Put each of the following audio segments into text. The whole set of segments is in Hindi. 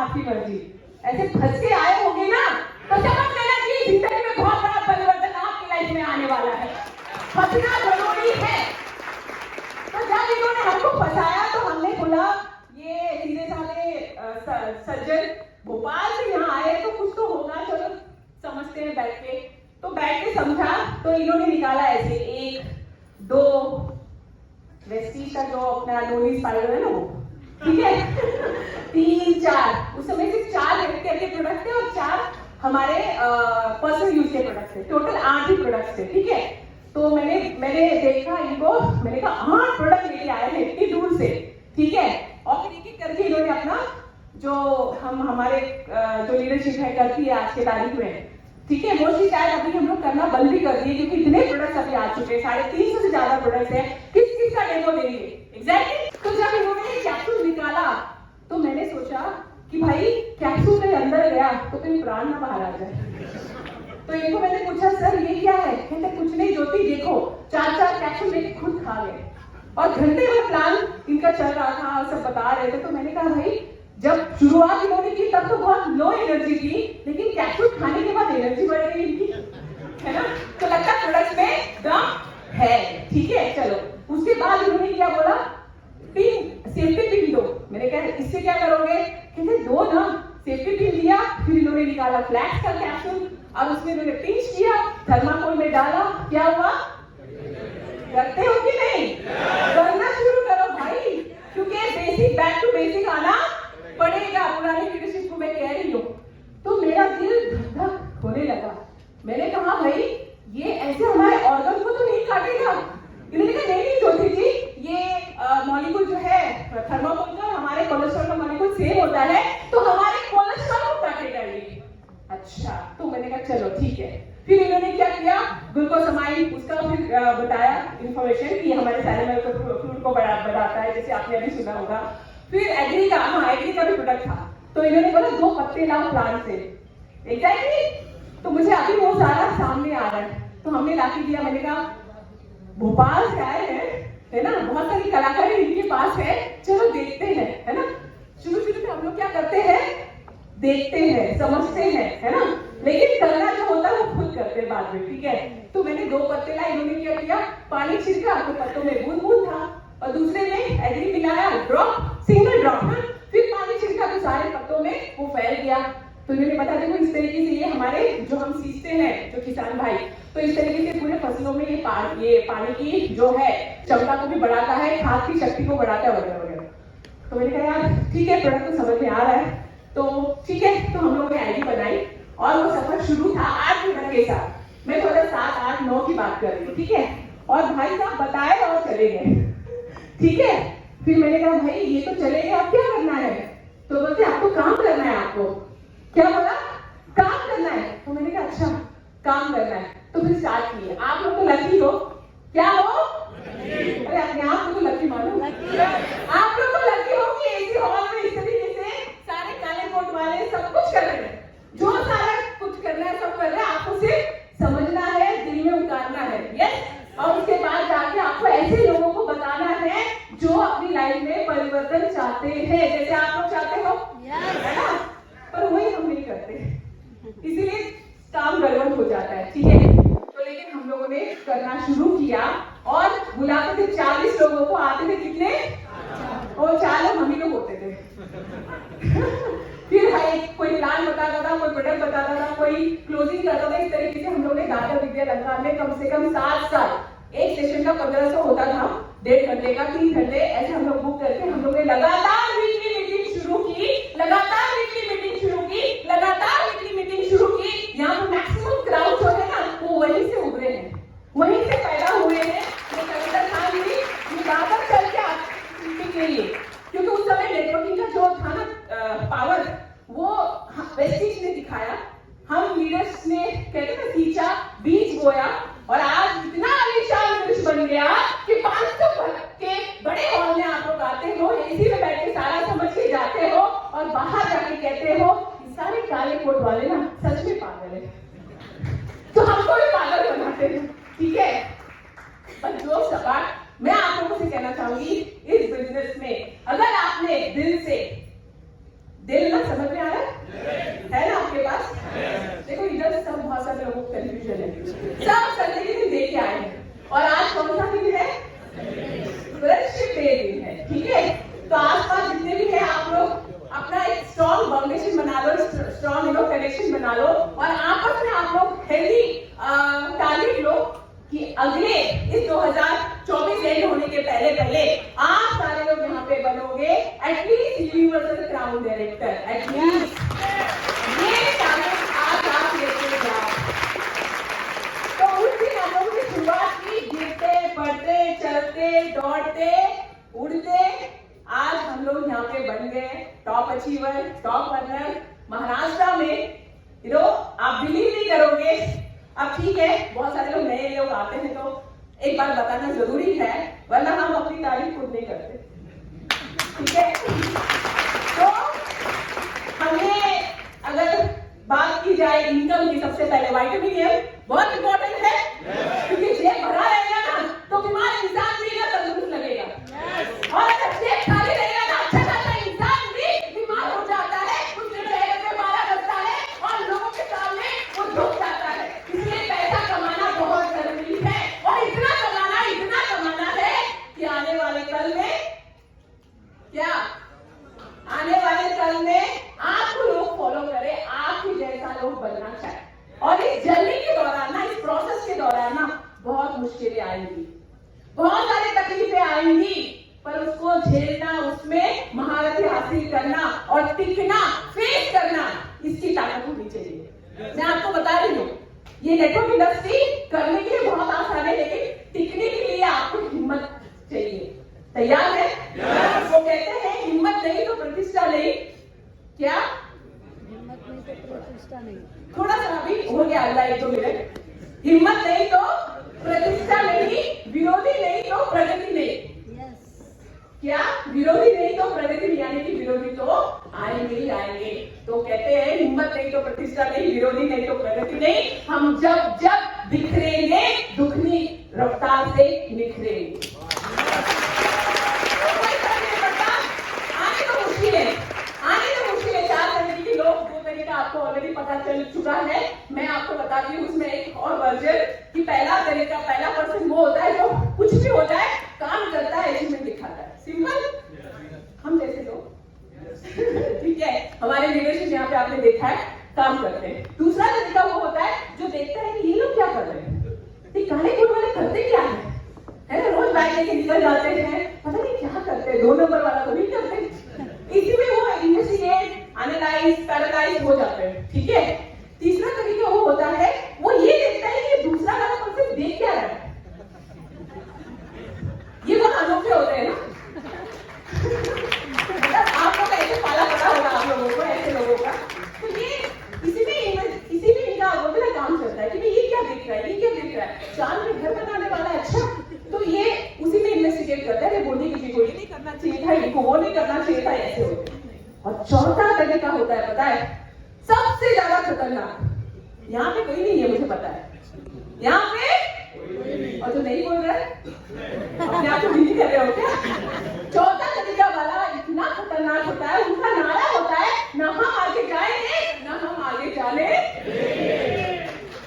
आपकी मर्जी। ऐसे फंस के आए होंगे ना तो समझ लेना कि जिंदगी में बहुत बड़ा परिवर्तन आपकी लाइफ में आने वाला है। फंसना जरूरी है। तो जब इन्होंने हमको फंसाया तो हमने बोला ये सीधे साधे सज्जन भोपाल से यहाँ आए तो कुछ तो होगा, चलो समझते हैं बैठ के। तो बैठ के समझा तो इन्होंने निकाला ऐसे 1 2 वेस्टीज का जो अपना डोली स्पाइडर है ना वो, ठीक है 3 4, उस समय सिर्फ 4 हेल्थ के प्रोडक्ट थे और 4 हमारे पर्सनल यूज के प्रोडक्ट थे, टोटल 8 ही प्रोडक्ट थे, ठीक है। तो मैंने देखा इनको, मैंने कहा 8 प्रोडक्ट लेके आए हैं इतनी दूर से, ठीक है। और फिर एक-एक करके इन्होंने अपना जो हमारे जो लीडरशिप है करती है आज के तारीख में, ठीक है, वो चीज शायद अभी हम लोग करना बंद भी कर दिए क्योंकि इतने प्रोडक्ट्स अभी आ चुके हैं, 350 से ज्यादा प्रोडक्ट्स हैं। किस किस का डेमो देंगे एग्जैक्टली। तो जब इन्होंने कैप्सूल निकाला तो मैंने सोचा कि भाई कैप्सूल के अंदर गया तो कहीं प्राण ना बाहर आ जाए। तो इनको मैंने पूछा सर ये क्या है? कहते कुछ नहीं ज्योति, देखो 4 कैप्सूल लेके खुद खा गए और घंटे भर प्लान इनका चल रहा था और सब बता रहे थे। तो मैंने कहा भाई जब शुरुआत इन्होंने की तब तो बहुत लो एनर्जी थी, लेकिन कैप्सूल खाने के बाद एनर्जी बढ़ गई इनकी, है ना। तो लगता है प्रोडक्ट में दम है, ठीक है। चलो उसके बाद इन्होंने क्या बोला, पिन सेफ्टी पिन दो। मैंने कहा इससे क्या करोगे? कहते दो ना। सेफ्टी पिन दिया, फिर इन्होंने निकाला फ्लैक्स का कैप्सूल और उसमें इन्होंने पिंच किया, थर्माकोल में डाला, क्या हुआ? करते हो कि नहीं? करना शुरू करो भाई, क्योंकि बेसिक बैक टू बेसिक आना पड़ेगा। पुरानी लीडरशिप को मैं कह रही हूँ। तो मेरा दिल धक धक होने लगा। मैंने कहा भाई ये ऐसे हमारे ऑर्गन को तो नहीं काटेगा। इन्होंने कहा नहीं ज्योति जी, ये मॉलिक्यूल जो है थर्माकोल का हमारे कोलेस्ट्रॉल का मॉलिक्यूल सेम होता है, तो हमारे कोलेस्ट्रॉल को काटेगा ये। अच्छा, तो मैंने कहा चलो ठीक है। फिर इन्होंने क्या किया, ग्लूकोसामाइन उसका फिर बताया इंफॉर्मेशन कि हमारे सैलिवरी फ्लूइड को बढ़ाता है, जैसे आपने अभी सुना होगा। फिर एग्री का भी प्रोडक्ट था, तो इन्होंने बोला 2 पत्ते लाओ प्लांट से, एग्जैक्टली। तो मुझे अभी वो सारा सामने आ रहा है, तो हमने लाके दिया। मैंने कहा भोपाल से आए हैं, है ना, बहुत सारी कलाकारी इनके पास है, चलो देखते हैं, है ना। शुरू में हम लोग क्या करते हैं, देखते हैं, समझते हैं, है ना, लेकिन करना जो होता है वो खुद करते हैं बाद में, ठीक है। तो मैंने 2 पत्ते लाए, इन्होंने क्या किया, पानी छिड़का तो पत्तों में बूंद था और दूसरे में एग्री मिलाया, ड्रॉप, सिंगल ड्रॉप, है। फिर पानी छिड़का तो सारे पत्तों में वो फैल गया। तो इन्होंने बता देखो इस तरीके से ये हमारे जो हम सीखते हैं जो किसान भाई, तो इस तरीके से पूरे फसलों में ये पानी की जो है क्षमता को भी बढ़ाता है, खाद की शक्ति को बढ़ाता है वगैरह वगैरह। तो मैंने कहा यार ठीक है, प्रोडक्ट तो समझ में आ रहा है, तो ठीक है। तो हम लोगों ने आईडी बनाई और वो सफर शुरू था 8 प्रोडक्ट के साथ। मैं थोड़ा 7 8 9 की बात कर रही हूँ, ठीक है। और भाई साहब बताए और चले गए, ठीक है। फिर मैंने कहा भाई ये तो चले गए, अब क्या करना है? तो बोलते आपको काम करना है। आपको क्या बोला? काम करना है। तो मैंने कहा अच्छा काम करना है। तो फिर स्टार्ट किए। आप लोग तो लकी हो, क्या हो? अरे अपने आप को तो लकी मानो। आप लोग तो लकी हो कि ऐसे हॉल में इस तरीके से सारे काले कोट वाले सब कुछ कर रहे हैं, जो सारा कुछ करना है सब कर रहे हैं। आपको सिर्फ समझना है, दिल में उतारना है, यस। और उसके बाद जाके आपको ऐसे लोगों को बताना है जो अपनी लाइफ में परिवर्तन चाहते हैं, जैसे आप लोग चाहते हो, है ना। पर वही हम नहीं करते, इसीलिए काम गड़बड़ हो जाता है, ठीक है। तो लेकिन हम लोगों ने करना शुरू किया और बुलाते थे 40 लोगों को, आते थे कितने? और 4 लोग हम ही लोग होते थे। फिर भाई कोई प्लान बताता था, कोई प्रोडक्ट बताता था, कोई क्लोजिंग करता था। इस तरीके से हम लोग ने दादा विद्या लंका में कम से कम 7 साल, एक सेशन का 1500 होता था, 1.5 घंटे का 3 घंटे ऐसे हम लोग बुक करके हम लोग ने लगातार वीकली मीटिंग शुरू की, लगातार वीकली मीटिंग शुरू की, लगातार वीकली मीटिंग शुरू की। यहाँ पर मैक्सिमम क्राउड जो है ना वो वहीं से उभरे हैं, वहीं से पैदा हुए हैं। ये कविता खान जी ये बात चल के लिए, क्योंकि उस समय नेटवर्किंग का जो था ना पावर, वो वेस्टिज ने दिखाया, हम लीडर्स ने कहते ना सींचा, बीज बोया और आज इतना आलीशान वृक्ष बन गया कि 500 के बड़े हॉल में आप लोग आते हो, एसी में बैठ के सारा समझ के जाते हो और बाहर जाके कहते हो सारे काले कोट वाले ना सच में पागल है। तो हमको भी पागल बनाते हैं, ठीक है। पर जो सवाल मैं आप लोगों से कहना चाहूंगी, इस बिजनेस में अगर आपने दिल ना समझ में आ रहा है ना आपके पास? देखो इधर सब बहुत सारे लोगों को कंफ्यूजन है। सब संडे के दिन देख के आए हैं और आज कौन सा दिन है? फ्रेंडशिप डे दिन है, ठीक है? तो आसपास जितने भी है आप लोग अपना एक स्ट्रॉन्ग फाउंडेशन बना लो, स्ट्रॉन्ग कनेक्शन बना लो और आपस में आप लोग हेल्दी टारगेट लो कि अगले इस 2024 एंड होने के पहले पहले आप सारे लोग यहाँ पे बनोगे at least universal crown director. At least ये टारगेट आज आप लेके जाओ। तो उस दिन हम लोगों ने शुरुआत की गिरते पड़ते चलते दौड़ते उड़ते, आज हम लोग यहाँ पे बन गए top achiever, top earner Maharashtra में। आप बिलीव नहीं करोगे। अब ठीक है, बहुत सारे लोग नए लोग आते हैं तो एक बार बताना जरूरी है, वरना हम अपनी तारीफ खुद नहीं करते, ठीक है? तो हमने अगर बात की जाए इनकम की, सबसे पहले विटामिन ए बहुत इंपॉर्टेंट है, क्योंकि जेब भरा रहेगा ना तो बीमार इंसान भी ना तंदुरुस्त लगेगा, और अगर जेब खाली रहेगा ना अच्छा खासा इंसान भी बीमार हो जाता है, उसके चेहरे पे मारा बसता है और लोगों के सामने वो झुक जाता है। इसलिए पैसा कमाना बहुत जरूरी है और इतना कमाना है कि आने वाले कल में आपको लोग फॉलो करें, आपके जैसा लोग बनना चाहे। और इस जर्नी के दौरान ना, इस प्रोसेस के दौरान ना बहुत मुश्किलें आएंगी, बहुत सारी तकलीफें आएंगी, पर उसको झेलना, उसमें महारत हासिल करना और टिकना, फेस करना, इसकी ताकत होनी चाहिए। मैं आपको बता रही हूँ, ये नेटवर्क इंडस्ट्री करने के लिए बहुत आसान है, लेकिन टिकने के लिए आपको हिम्मत चाहिए। तैयार है? वो कहते हैं हिम्मत नहीं तो प्रतिष्ठा नहीं। क्या हिम्मत नहीं तो प्रतिष्ठा नहीं? थोड़ा सा अभी हो गया, अगला 1-2 मिनट। हिम्मत नहीं तो प्रतिष्ठा नहीं, विरोधी नहीं तो प्रगति नहीं। क्या विरोधी नहीं तो प्रगति नहीं, यानी कि विरोधी तो आएंगे ही आएंगे। तो कहते हैं हिम्मत नहीं तो प्रतिष्ठा नहीं, विरोधी नहीं तो प्रगति नहीं। हम जब बिखरेंगे दुगनी रफ्तार से निखरेंगे। आने तो मुश्किल है। 4 तरीके के लोग, 2 तरीका आपको ऑलरेडी पता चल चुका है। मैं आपको बताती हूँ उसमें एक और वर्जन कि पहला तरीका, पहला पर्सन वो होता है जो कुछ भी हो जाए काम करता है, अचीवमेंट दिखाता है। सिंपल, हम जैसे लोग, ठीक है? हमारे लीडरशिप यहाँ पे आपने देखा है काम करते हैं। दूसरा तरीका वो होता है जो देखता है कि ये लोग क्या कर रहे हैं, काले कोट वाले करते क्या है ना? रोज बैग लेके निकल जाते हैं, पता नहीं क्या करते हैं, 2 नंबर वाला तो नहीं करते। इसी में वो इन्वेस्टिगेट, एनालाइज, पैरालाइज हो जाते हैं, ठीक है? तीसरा तरीका वो होता है, वो ये देखता है कि दूसरा वाला पर्सन देख क्या रहा है। ये बहुत अनोखे होते हैं ना। आप लोग ऐसे पाला पड़ा होगा आप लोगों को, ऐसे लोगों का। तो ये इसी में इनका बोलते ना काम चलता है कि ये क्या देख रहा है, ये क्या देख रहा है, चांद में घर बनाने वाला है, अच्छा। तो ये उसी में इन्वेस्टिगेट करता है, बोलने किसी को ये नहीं करना चाहिए था, इनको वो नहीं करना चाहिए था, ऐसे होते हैं। और चौथा तरीका होता है, पता है सबसे ज्यादा खतरनाक, यहाँ पे कोई नहीं है मुझे पता है, यहाँ पे और जो नहीं बोल रहे अपने आप को नहीं कर रहे हो क्या? चौथा तरीका वाला इतना खतरनाक होता है, उनका नारा होता है ना हम आगे जाएंगे ना हम आगे जाने।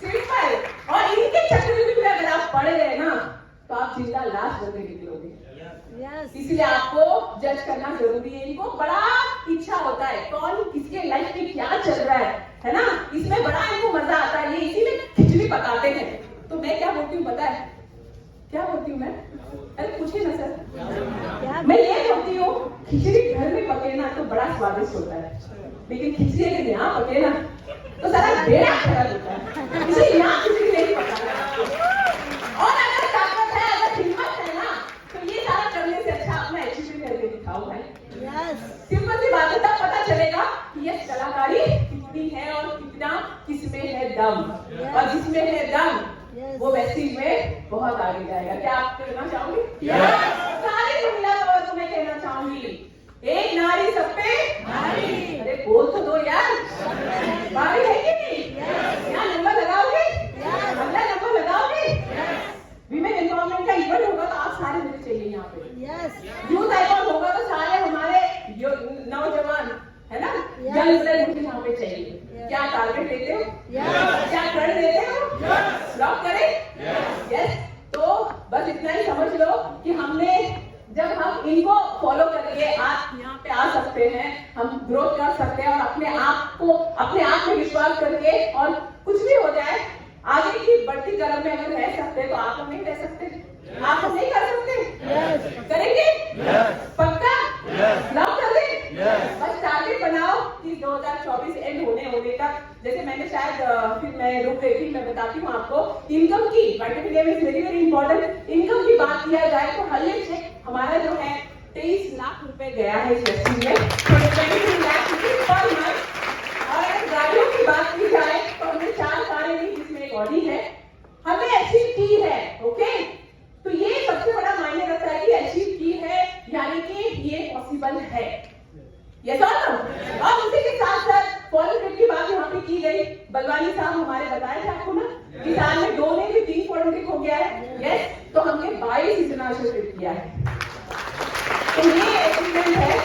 सिंपल। और इनके चक्रव्यूह में अगर आप पड़ गए ना तो आप जिंदा लाश बनके निकलोगे। इसलिए आपको जज करना जरूरी है। इनको बड़ा इच्छा होता है कौन किसके लाइफ में क्या चल रहा है ना? इसमें बड़ा इनको मजा आता है, ये इसी में खिचड़ी पकाते हैं। तो मैं क्या बोलती हूँ पता है क्या बोलती हूँ मैं? अरे पूछिए ना सर। मैं ये बोलती हूँ खिचड़ी घर में पके ना तो बड़ा स्वादिष्ट होता है, लेकिन खिचड़ी अगर यहाँ पके ना तो सारा बेड़ा खराब होता है। इसलिए यहाँ खिचड़ी नहीं पकाना। और अगर ताकत है, अगर हिम्मत है ना, तो ये सारा करने से अच्छा अपना अचीवमेंट करके दिखाओ भाई। सिंपल सी बात है, तब पता चलेगा कि ये कलाकारी कितनी है और कितना किसमें है दम। और जिसमें है दम वो व्यक्ति में बहुत आगे जाएगा। क्या आप कहना चाहोगे? सारी महिला तो मैं कहना चाहूंगी, एक नारी सब पे भारी। अरे बोल तो दो यार, भारी है कि नहीं? यहाँ नंबर लगाओगे? अगला नंबर लगाओगे? विमेन एम्पावरमेंट का इवेंट होगा तो आप सारे मुझे चाहिए यहाँ पे। यूथ आइकॉन होगा तो सारे हमारे नौजवान है ना सकते हैं, हम ग्रोथ कर सकते हैं, और अपने आप में विश्वास करके, और कुछ भी हो जाए आगे की बढ़ती गर्म में अगर रह सकते तो आप हम नहीं रह सकते, आप हम नहीं कर सकते। करेंगे? पक्का? लॉक कर दें? बस टारगेट बनाओ कि 2024 एंड होने तक, जैसे मैंने शायद फिर मैं रुक गई थी, मैं बताती हूँ आपको, इनकम की vitamin A is very very important. Income की बात किया जाए तो हल्ले चेक हमारा जो है 23 लाख रुपए गया है इस वैक्सीन में, 23 लाख पर मंथ। और अगर गाड़ियों की बात की जाए तो हमने 4 कारें ली जिसमें एक ऑडी है, हमने अचीव की है। ओके, तो ये सबसे बड़ा मायने रखता है कि अचीव की है, यानी कि ये पॉसिबल है। यस और नो? और उसी के साथ साथ फॉरेन ट्रिप की बात यहाँ पे की गई, बलवानी साहब हमारे बताए थे आपको ना, किसान में 2 ने भी 3 फॉरेन ट्रिप हो गया है। यस, तो हमने 22 इंटरनेशनल ट्रिप किया है, तो ये अचीवमेंट है।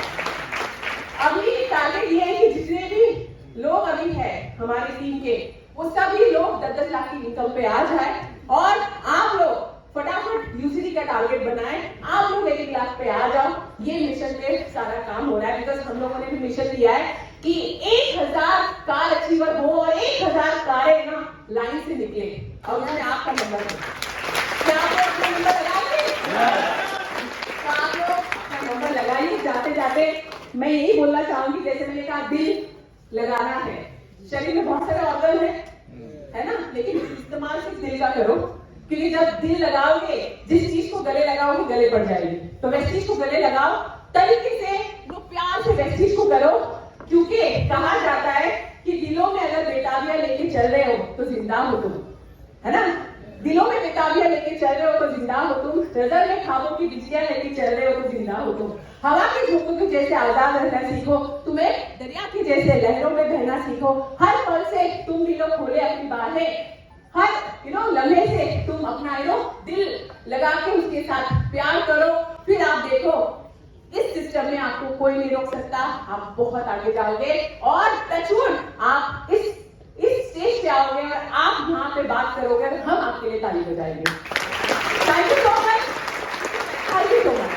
अभी टारगेट ये है कि जितने भी लोग अभी है हमारी टीम के, वो सभी लोग 10-10 लाख की इनकम पे आ जाए, और आप लोग फटाफट यूसीडी का टारगेट बनाएं, आप लोग 1 लाख पे आ जाओ। ये मिशन पे सारा काम हो रहा है, बिकॉज हम लोगों ने भी मिशन लिया है कि 1000 कार अचीवर हो और 1000 कारें ना लाइन से निकले। और मैंने आपका नंबर है, क्या आप लोग अपना नंबर लगाएंगे? तो आप लोग अपना नंबर लगाइए। जाते जाते मैं यही बोलना चाहूंगी, जैसे मैंने कहा दिल लगाना है, शरीर में बहुत सारे ऑर्गन है ना, लेकिन इस्तेमाल सिर्फ दिल का करो, क्योंकि जब दिल लगाओगे, जिस चीज को गले लगाओगे गले पड़ जाएगी, तो वैसी चीज को गले लगाओ, तरीके से लो, प्यार से वैसी चीज को करो, क्योंकि कहा जाता है कि दिलों में अगर बेताबियां लेके चल रहे हो तो जिंदा हो तुम, है ना। दिलों में बेताबियां लेके चल रहे हो तो जिंदा हो तुम, नजर में ख्वाबों की बिजलियां लेके चल रहे हो तो जिंदा हो तुम, हवा के झोंकों के जैसे आजाद रहना सीखो, तुम्हें दरिया के जैसे लहरों में बहना सीखो, हर पल से तुम भी लोग खोले अपनी बाहें, हर लम्हे से तुम अपना दिल लगा के उसके साथ प्यार करो, फिर आप देखो इस सिस्टम में आपको कोई नहीं रोक सकता, आप बहुत आगे जाओगे, और टचवुड आप इस स्टेज पे आओगे और आप यहाँ पे बात करोगे और हम आपके लिए ताली बजाएंगे। Thank you so much, thank you so much.